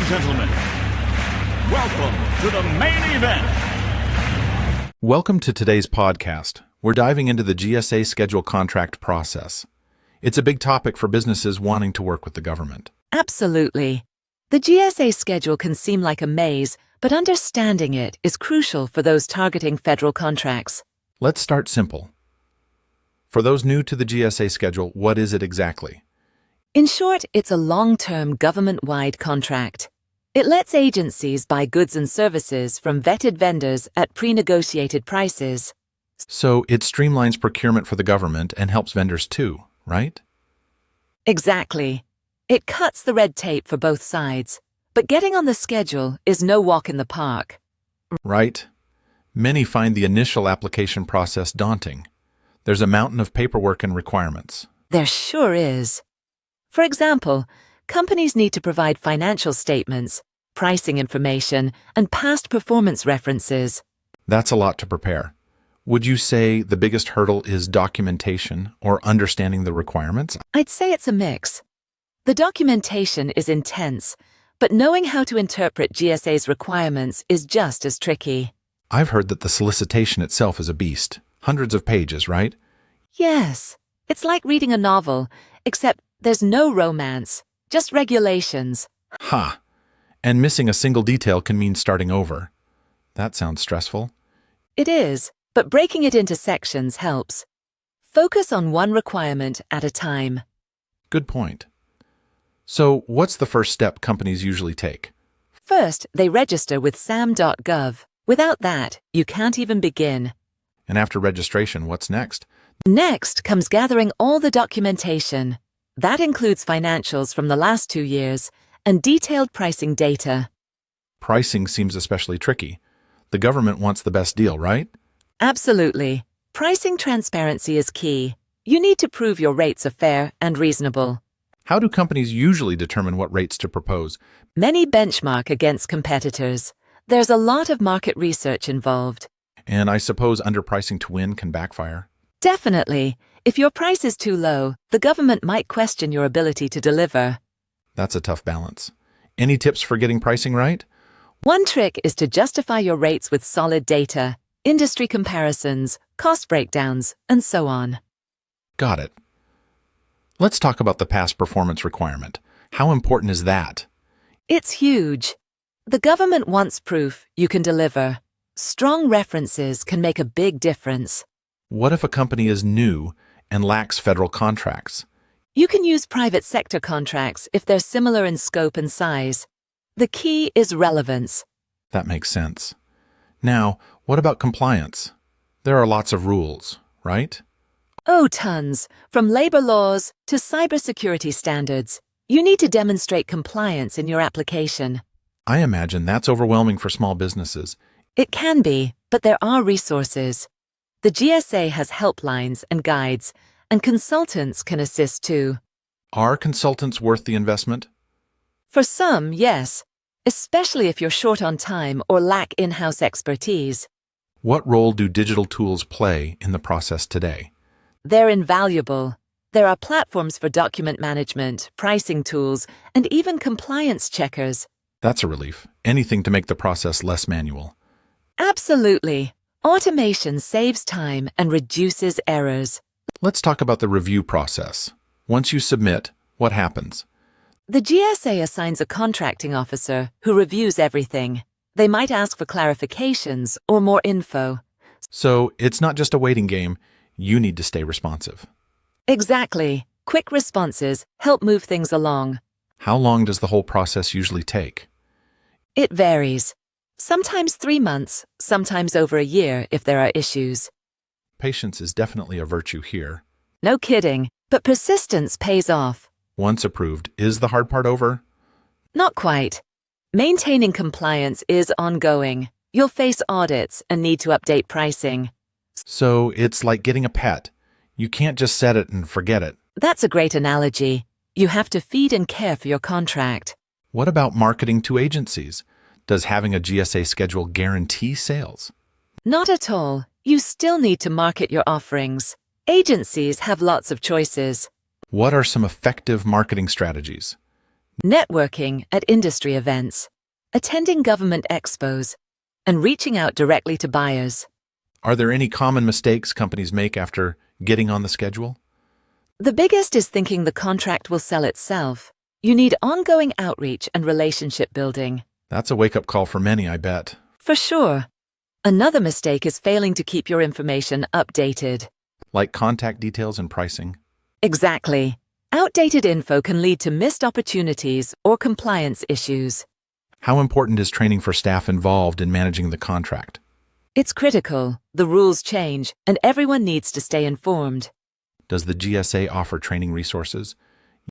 gentlemen, welcome to the main event. Welcome to today's podcast. We're diving into the GSA schedule contract process. It's a big topic for businesses wanting to work with the government. Absolutely. The GSA schedule can seem like a maze, but understanding it is crucial for those targeting federal contracts. Let's start simple. For those new to the GSA schedule, what is it exactly? In short, it's a long-term government-wide contract. It lets agencies buy goods and services from vetted vendors at pre-negotiated prices. So it streamlines procurement for the government and helps vendors too, right? Exactly. It cuts the red tape for both sides. But getting on the schedule is no walk in the park. Right. Many find the initial application process daunting. There's a mountain of paperwork and requirements. There sure is. For example, companies need to provide financial statements, pricing information, and past performance references. That's a lot to prepare. Would you say the biggest hurdle is documentation or understanding the requirements? I'd say it's a mix. The documentation is intense, but knowing how to interpret GSA's requirements is just as tricky. I've heard that the solicitation itself is a beast. Hundreds of pages, right? Yes. It's like reading a novel, except there's no romance, just regulations. Ha! And missing a single detail can mean starting over. That sounds stressful. It is, but breaking it into sections helps. Focus on one requirement at a time. Good point. So, what's the first step companies usually take? First, they register with sam.gov. Without that, you can't even begin. And after registration, what's next? Next comes gathering all the documentation. That includes financials from the last 2 years and detailed pricing data. Pricing seems especially tricky. The government wants the best deal, right? Absolutely. Pricing transparency is key. You need to prove your rates are fair and reasonable. How do companies usually determine what rates to propose? Many benchmark against competitors. There's a lot of market research involved. And I suppose underpricing to win can backfire. Definitely. If your price is too low, the government might question your ability to deliver. That's a tough balance. Any tips for getting pricing right? One trick is to justify your rates with solid data, industry comparisons, cost breakdowns, and so on. Got it. Let's talk about the past performance requirement. How important is that? It's huge. The government wants proof you can deliver. Strong references can make a big difference. What if a company is new and lacks federal contracts? You can use private sector contracts if they're similar in scope and size. The key is relevance. That makes sense. Now, what about compliance? There are lots of rules, right? Oh, tons. From labor laws to cybersecurity standards. You need to demonstrate compliance in your application. I imagine that's overwhelming for small businesses. It can be, but there are resources. The GSA has helplines and guides, and consultants can assist too. Are consultants worth the investment? For some, yes, especially if you're short on time or lack in-house expertise. What role do digital tools play in the process today? They're invaluable. There are platforms for document management, pricing tools, and even compliance checkers. That's a relief. Anything to make the process less manual. Absolutely. Automation saves time and reduces errors. Let's talk about the review process. Once you submit, what happens? The GSA assigns a contracting officer who reviews everything. They might ask for clarifications or more info. So it's not just a waiting game. You need to stay responsive. Exactly. Quick responses help move things along. How long does the whole process usually take? It varies. Sometimes 3 months, sometimes over a year if there are issues. Patience is definitely a virtue here. No kidding, but persistence pays off. Once approved, is the hard part over? Not quite. Maintaining compliance is ongoing. You'll face audits and need to update pricing. So it's like getting a pet. You can't just set it and forget it. That's a great analogy. You have to feed and care for your contract. What about marketing to agencies? Does having a GSA schedule guarantee sales? Not at all. You still need to market your offerings. Agencies have lots of choices. What are some effective marketing strategies? networking at industry events, attending government expos, and reaching out directly to buyers. Are there any common mistakes companies make after getting on the schedule? The biggest is thinking the contract will sell itself. You need ongoing outreach and relationship building. That's a wake-up call for many, I bet. For sure. Another mistake is failing to keep your information updated. Like contact details and pricing. Exactly. Outdated info can lead to missed opportunities or compliance issues. How important is training for staff involved in managing the contract? It's critical. The rules change, and everyone needs to stay informed. Does the GSA offer training resources?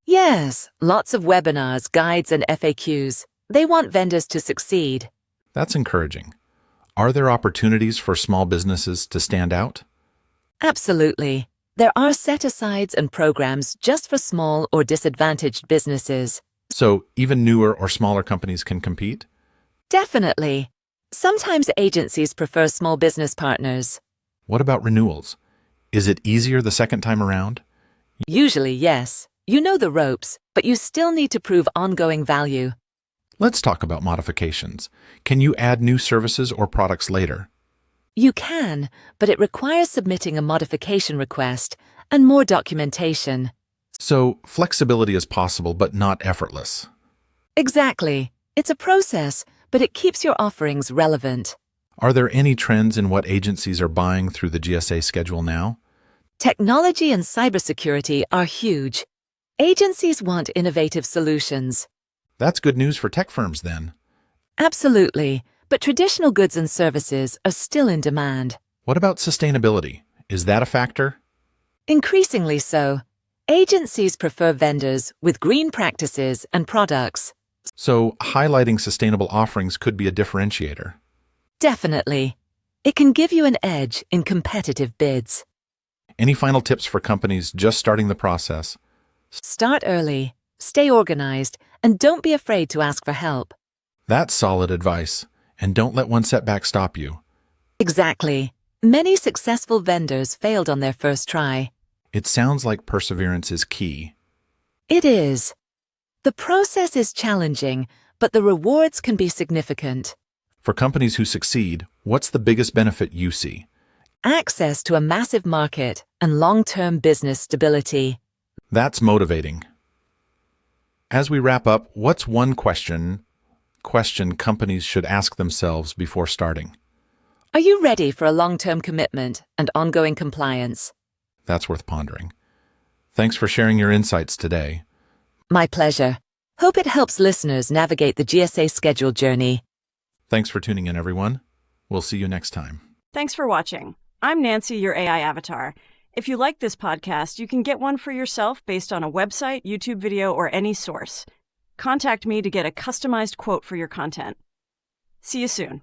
Yes, lots of webinars, guides, and FAQs. They want vendors to succeed. That's encouraging. Are there opportunities for small businesses to stand out? Absolutely. There are set-asides and programs just for small or disadvantaged businesses. So even newer or smaller companies can compete? Definitely. Sometimes agencies prefer small business partners. What about renewals? Is it easier the second time around? Usually, yes. You know the ropes, but you still need to prove ongoing value. Let's talk about modifications. Can you add new services or products later? You can, but it requires submitting a modification request and more documentation. So flexibility is possible, but not effortless. Exactly. It's a process, but it keeps your offerings relevant. Are there any trends in what agencies are buying through the GSA schedule now? Technology and cybersecurity are huge. Agencies want innovative solutions. That's good news for tech firms then. Absolutely, but traditional goods and services are still in demand. What about sustainability? Is that a factor? Increasingly so. Agencies prefer vendors with green practices and products. So highlighting sustainable offerings could be a differentiator. Definitely. It can give you an edge in competitive bids. Any final tips for companies just starting the process? Start early, stay organized, and don't be afraid to ask for help. That's solid advice. And don't let one setback stop you. Exactly. Many successful vendors failed on their first try. It sounds like perseverance is key. It is. The process is challenging, but the rewards can be significant. For companies who succeed, what's the biggest benefit you see? Access to a massive market and long-term business stability. That's motivating. As we wrap up, what's one question companies should ask themselves before starting? Are you ready for a long-term commitment and ongoing compliance? That's worth pondering. Thanks for sharing your insights today. My pleasure. Hope it helps listeners navigate the GSA schedule journey. Thanks for tuning in, everyone. We'll see you next time. Thanks for watching. I'm Nancy, your AI avatar. If you like this podcast, you can get one for yourself based on a website, YouTube video, or any source. Contact me to get a customized quote for your content. See you soon.